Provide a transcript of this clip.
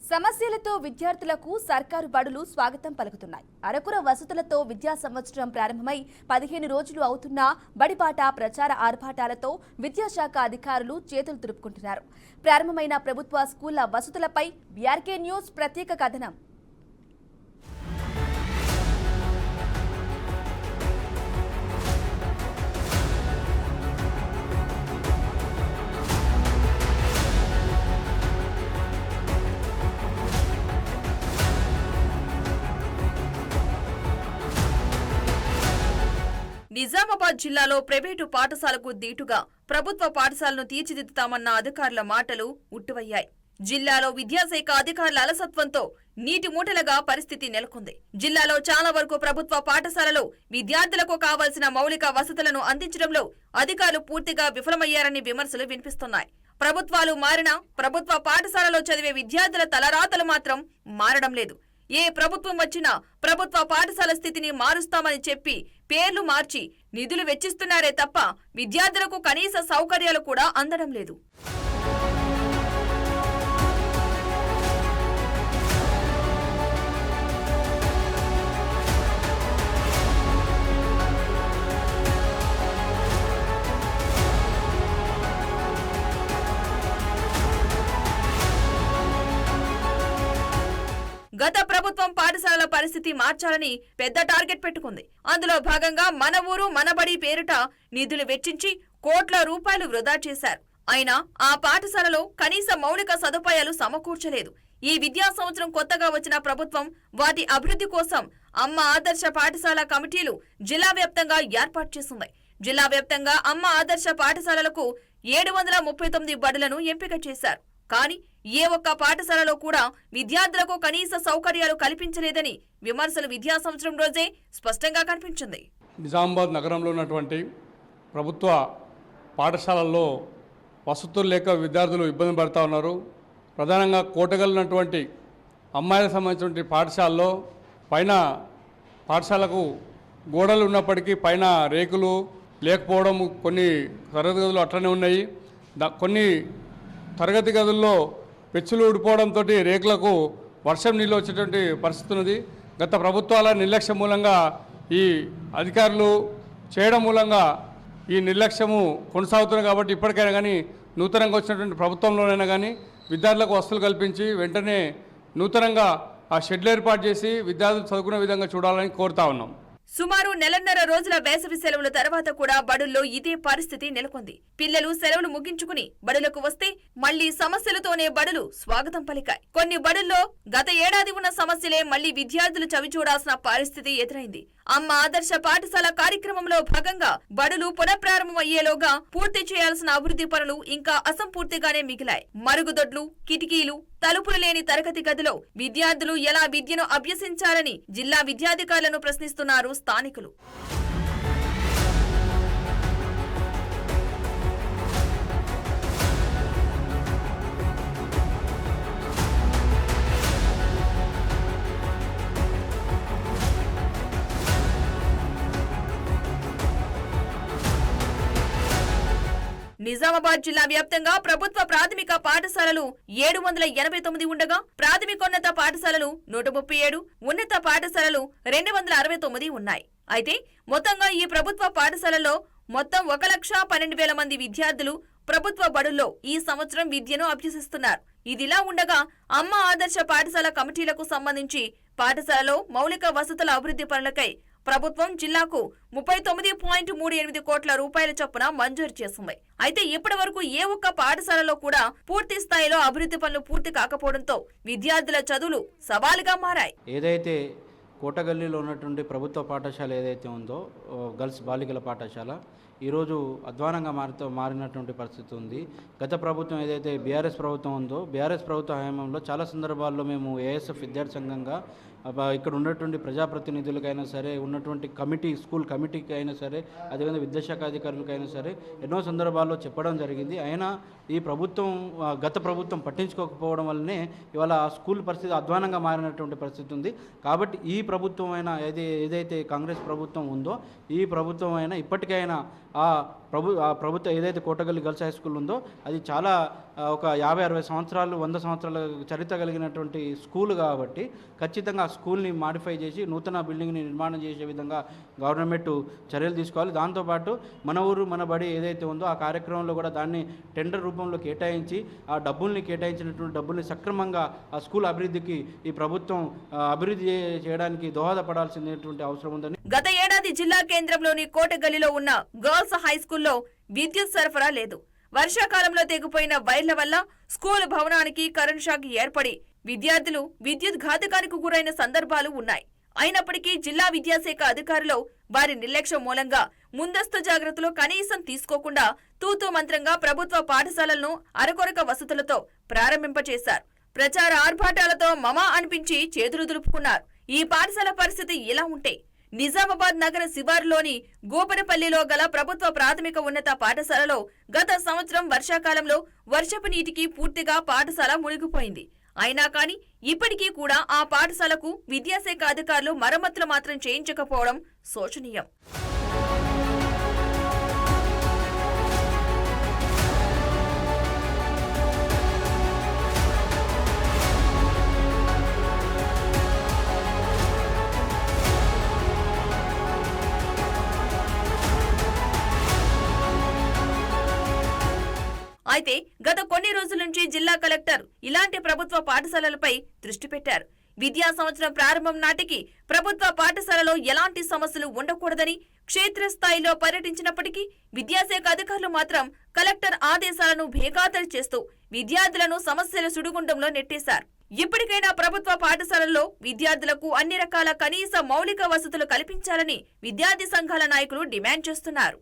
సమస్యలతో విద్యార్థులకు సర్కారు బడులు స్వాగతం పలుకుతున్నాయి. అరకుర వసతులతో విద్యా సంవత్సరం ప్రారంభమై 15 రోజులు అవుతున్నా బడిపాట ప్రచార ఆర్భాటాలతో విద్యాశాఖ అధికారులు చేతులు దులుపుకుంటున్నారు. ప్రారంభమైన ప్రభుత్వ స్కూళ్ల వసతులపై బీఆర్కే న్యూస్ ప్రత్యేక కథనం. నిజామాబాద్ జిల్లాలో ప్రైవేటు పాఠశాలకు దీటుగా ప్రభుత్వ పాఠశాలను తీర్చిదిద్దుతామన్న అధికారుల మాటలు ఉట్టువయ్యాయి. జిల్లాలో విద్యాశాఖ అధికారుల అలసత్వంతో నీటి మూటలుగా పరిస్థితి నెలకొంది. జిల్లాలో చాలా వరకు ప్రభుత్వ పాఠశాలలో విద్యార్థులకు కావాల్సిన మౌలిక వసతులను అందించడంలో అధికారులు పూర్తిగా విఫలమయ్యారని విమర్శలు వినిపిస్తున్నాయి. ప్రభుత్వాలు మారినా ప్రభుత్వ పాఠశాలలో చదివే విద్యార్థుల తలరాతలు మాత్రం మారడం లేదు. ఏ ప్రభుత్వం వచ్చినా ప్రభుత్వ పాఠశాల స్థితిని మారుస్తామని చెప్పి పేర్లు మార్చి నిధులు వెచ్చిస్తున్నారే తప్ప విద్యార్థులకు కనీస సౌకర్యాలు కూడా అందడం లేదు. గత ప్రభుత్వం పాఠశాలల పరిస్థితి మార్చాలని పెద్ద టార్గెట్ పెట్టుకుంది. అందులో భాగంగా మన ఊరు మనబడి పేరిట నిధులు వెచ్చించి కోట్ల రూపాయలు వృధా చేశారు. అయినా ఆ పాఠశాలలో కనీస మౌలిక సదుపాయాలు సమకూర్చలేదు. ఈ విద్యా సంవత్సరం కొత్తగా వచ్చిన ప్రభుత్వం వాటి అభివృద్ధి కోసం అమ్మ ఆదర్శ పాఠశాల కమిటీలు జిల్లా వ్యాప్తంగా ఏర్పాటు చేసింది. జిల్లా వ్యాప్తంగా అమ్మ ఆదర్శ పాఠశాలలకు 739 బడులను ఎంపిక చేశారు. కానీ ఏ ఒక్క పాఠశాలలో కూడా విద్యార్థులకు కనీస సౌకర్యాలు కల్పించలేదని విమర్శలు విద్యా సంవత్సరం రోజే స్పష్టంగా కనిపించింది. నిజామాబాద్ నగరంలో ఉన్నటువంటి ప్రభుత్వ పాఠశాలల్లో వసతులు లేక విద్యార్థులు ఇబ్బంది పడుతూ ఉన్నారు. ప్రధానంగా కోటగలిగినటువంటి అమ్మాయిలకు సంబంధించినటువంటి పాఠశాలలో పైన పాఠశాలకు గోడలు ఉన్నప్పటికీ పైన రేకులు లేకపోవడం, కొన్ని తరగతి గదులు అట్లనే ఉన్నాయి. కొన్ని తరగతి గదుల్లో పెచ్చులు ఊడిపోవడంతో రేకులకు వర్షం నీళ్ళు వచ్చేటువంటి పరిస్థితి ఉన్నది. గత ప్రభుత్వాల నిర్లక్ష్యం మూలంగా ఈ అధికారులు చేయడం మూలంగా ఈ నిర్లక్ష్యము కొనసాగుతుంది. కాబట్టి ఇప్పటికైనా కానీ నూతనంగా వచ్చినటువంటి ప్రభుత్వంలోనైనా కానీ విద్యార్థులకు వసతులు కల్పించి వెంటనే నూతనంగా ఆ షెడ్లు ఏర్పాటు చేసి విద్యార్థులు చదువుకునే విధంగా చూడాలని కోరుతా ఉన్నాం. సుమారు నెలన్నర రోజుల వేసవి సెలవుల తర్వాత కూడా బడుల్లో ఇదే పరిస్థితి నెలకొంది. పిల్లలు సెలవులు ముగించుకుని బడులకు వస్తే మళ్లీ సమస్యలతోనే బడులు స్వాగతం పలికాయి. కొన్ని బడుల్లో గత ఏడాది ఉన్న సమస్యలే మళ్లీ విద్యార్థులు చవిచూడాల్సిన పరిస్థితి ఎదురైంది. అమ్మ ఆదర్శ పాఠశాల కార్యక్రమంలో భాగంగా బడులు పునఃప్రారంభమయ్యేలోగా పూర్తి చేయాల్సిన అభివృద్ధి పనులు ఇంకా అసంపూర్తిగానే మిగిలాయి. మరుగుదొడ్లు, కిటికీలు, తలుపులు లేని తరగతి గదిలో విద్యార్థులు ఎలా విద్యను అభ్యసించాలని జిల్లా విద్యాధికారులను ప్రశ్నిస్తున్నారు స్థానికులు. నిజామాబాద్ జిల్లా వ్యాప్తంగా ప్రభుత్వ ప్రాథమిక పాఠశాలలు 789 ఉండగా ప్రాథమికోన్నత పాఠశాలలు 137, ఉన్నత పాఠశాలలు 269 ఉన్నాయి. అయితే మొత్తంగా ఈ ప్రభుత్వ పాఠశాలలో మొత్తం 1,12,000 మంది విద్యార్థులు ప్రభుత్వ బడుల్లో ఈ సంవత్సరం విద్యను అభ్యసిస్తున్నారు. ఇదిలా ఉండగా అమ్మ ఆదర్శ పాఠశాల కమిటీలకు సంబంధించి పాఠశాలలో మౌలిక వసతుల అభివృద్ధి పనులకై ప్రభుత్వం జిల్లాకు 39.38 కోట్ల రూపాయల చొప్పున మంజూరు చేసింది. అయితే ఇప్పటి వరకు ఏ ఒక్క పాఠశాలలో కూడా పూర్తి స్థాయిలో అభివృద్ధి పనులు పూర్తి కాకపోవడంతో విద్యార్థుల చదువులు సవాలుగా మారాయి. ఏదైతే కోటగల్లీలో ఉన్నటువంటి ప్రభుత్వ పాఠశాల ఏదైతే ఉందో గర్ల్స్ బాలికల పాఠశాల ఈరోజు అధ్వానంగా మారినటువంటి పరిస్థితి ఉంది. గత ప్రభుత్వం ఏదైతే బీఆర్ఎస్ ప్రభుత్వం ఉందో బీఆర్ఎస్ ప్రభుత్వ హయాంలో చాలా సందర్భాల్లో మేము ఏఎస్ఎఫ్ విద్యార్థి సంఘంగా ఇక్కడ ఉన్నటువంటి ప్రజాప్రతినిధులకైనా సరే, ఉన్నటువంటి స్కూల్ కమిటీకి అయినా సరే, అదేవిధంగా విద్యాశాఖ అధికారులకైనా సరే ఎన్నో సందర్భాల్లో చెప్పడం జరిగింది. అయినా ఈ ప్రభుత్వం గత ప్రభుత్వం పట్టించుకోకపోవడం వల్లనే ఇవాళ ఆ స్కూల్ పరిస్థితి అధ్వానంగా మారినటువంటి పరిస్థితి ఉంది. కాబట్టి ఈ ప్రభుత్వం అయినా ఏదైతే కాంగ్రెస్ ప్రభుత్వం ఉందో ఈ ప్రభుత్వం అయినా ఇప్పటికైనా ఆ ప్రభుత్వ ఏదైతే కోటగల్లి గర్ల్స్ హై స్కూల్ ఉందో అది చాలా ఒక 50-60 సంవత్సరాలు 100 సంవత్సరాల చరిత్ర కలిగినటువంటి స్కూల్ కాబట్టి ఖచ్చితంగా ఆ స్కూల్ని మాడిఫై చేసి నూతన బిల్డింగ్ని నిర్మాణం చేసే విధంగా గవర్నమెంట్ చర్యలు తీసుకోవాలి. దాంతోపాటు మన ఊరు మన బడి ఏదైతే ఉందో ఆ కార్యక్రమంలో కూడా దాన్ని టెండర్ రూపంలో కేటాయించి ఆ కేటాయించినటువంటి డబ్బుల్ని సక్రమంగా ఆ స్కూల్ అభివృద్ధికి ఈ ప్రభుత్వం అభివృద్ధి చేయడానికి దోహదపడాల్సినటువంటి అవసరం ఉందని. గత ఏడాది జిల్లా కేంద్రంలోని కోటగల్లిలో ఉన్న గర్ల్స్ హై స్కూల్లో విద్యుత్ సరఫరా లేదు. వర్షాకాలంలో తెగిపోయిన వైర్ల వల్ల స్కూల్ భవనానికి కరెంట్ షాక్ ఏర్పడి విద్యార్థులు విద్యుత్ ఘాతకానికి గురైన సందర్భాలు ఉన్నాయి. అయినప్పటికీ జిల్లా విద్యాశాఖ అధికారులు వారి నిర్లక్ష్యం మూలంగా ముందస్తు జాగ్రత్తలు కనీసం తీసుకోకుండా తూతూ మంత్రంగా ప్రభుత్వ పాఠశాలలను అరకొరక వసతులతో ప్రారంభింపచేశారు. ప్రచార ఆర్భాటాలతో మమా అనిపించి చేతులు దులుపుకున్నారు. ఈ పాఠశాల పరిస్థితి ఇలా ఉంటే నిజామాబాద్ నగర శివారులోని గోపనపల్లిలో గల ప్రభుత్వ ప్రాథమిక ఉన్నత పాఠశాలలో గత సంవత్సరం వర్షాకాలంలో వర్షపు నీటికి పూర్తిగా పాఠశాల మునిగిపోయింది. అయినా కానీ ఇప్పటికీ కూడా ఆ పాఠశాలకు విద్యాశాఖ అధికారులు మరమ్మతులు మాత్రం చేయించకపోవడం శోచనీయం. అయితే గత కొన్ని రోజుల నుంచి జిల్లా కలెక్టర్ ఇలాంటి ప్రభుత్వ పాఠశాలలపై దృష్టి పెట్టారు. విద్యా సంవత్సరం ప్రారంభం నాటికి ప్రభుత్వ పాఠశాలలో ఎలాంటి సమస్యలు ఉండకూడదని క్షేత్రస్థాయిలో పర్యటించినప్పటికీ విద్యాశాఖ అధికారులు మాత్రం కలెక్టర్ ఆదేశాలను భేఖాతరు చేస్తూ విద్యార్థులను సమస్యల సుడిగుండంలో నెట్టేశారు. ఇప్పటికైనా ప్రభుత్వ పాఠశాలల్లో విద్యార్థులకు అన్ని రకాల కనీస మౌలిక వసతులు కల్పించాలని విద్యార్థి సంఘాల నాయకులు డిమాండ్ చేస్తున్నారు.